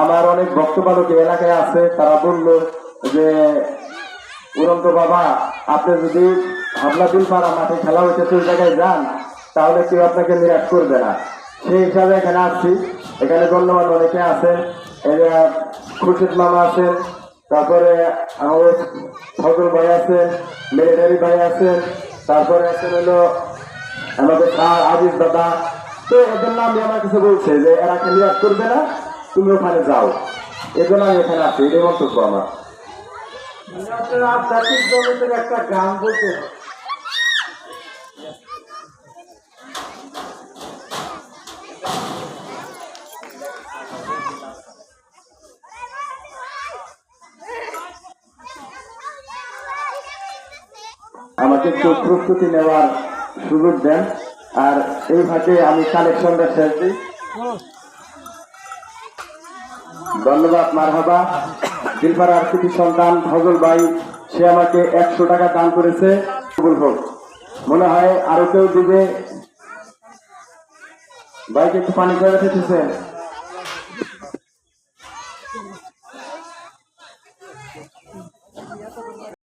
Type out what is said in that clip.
আমার অনেক ভক্তবালক এলাকায় আছে, তারা বললো যে উড়ন্ত বাবা, আপনি যদি হাবলা দিলপাড়া মাঠে খেলা হইতে ওই জায়গায় যান তাহলে কেউ আপনাকে নিরাশ করবে না। সেই হিসাবে এখানে আসছি। এখানে গণ্যমান্য অনেকে আছেন, খুরশিদ মামা আছেন, তারপরে আমাদের ফজল ভাই আছেন, মিলিটারি ভাই আছেন, তারপরে আছেন হলো আমাদের আজিজ দাদা। তো এদের নাম আমার কাছে বলছে যে এরা নিরাশ করবে না, তুমি ওখানে যাও। এজন্য আমি এখানে আছি, এটাই মন্তব্য আমার। আধ্যাত্মিক জগতের একটা গান বলতে আমাকে একটু প্রস্তুতি নেওয়ার সুযোগ দেন। আর এই ভাগে আমি কালেকশনটা শেষ দিই। ধন্যবাদ। মারহাবা। দিলপাড়ার কৃতি সন্তান ফজল ভাই, সে আমাকে 100 টাকা দান করেছে। কবুল হোক। মনে হয় আরো কেউ দিবে। ভাইকে একটু পানি করে রেখেছেন।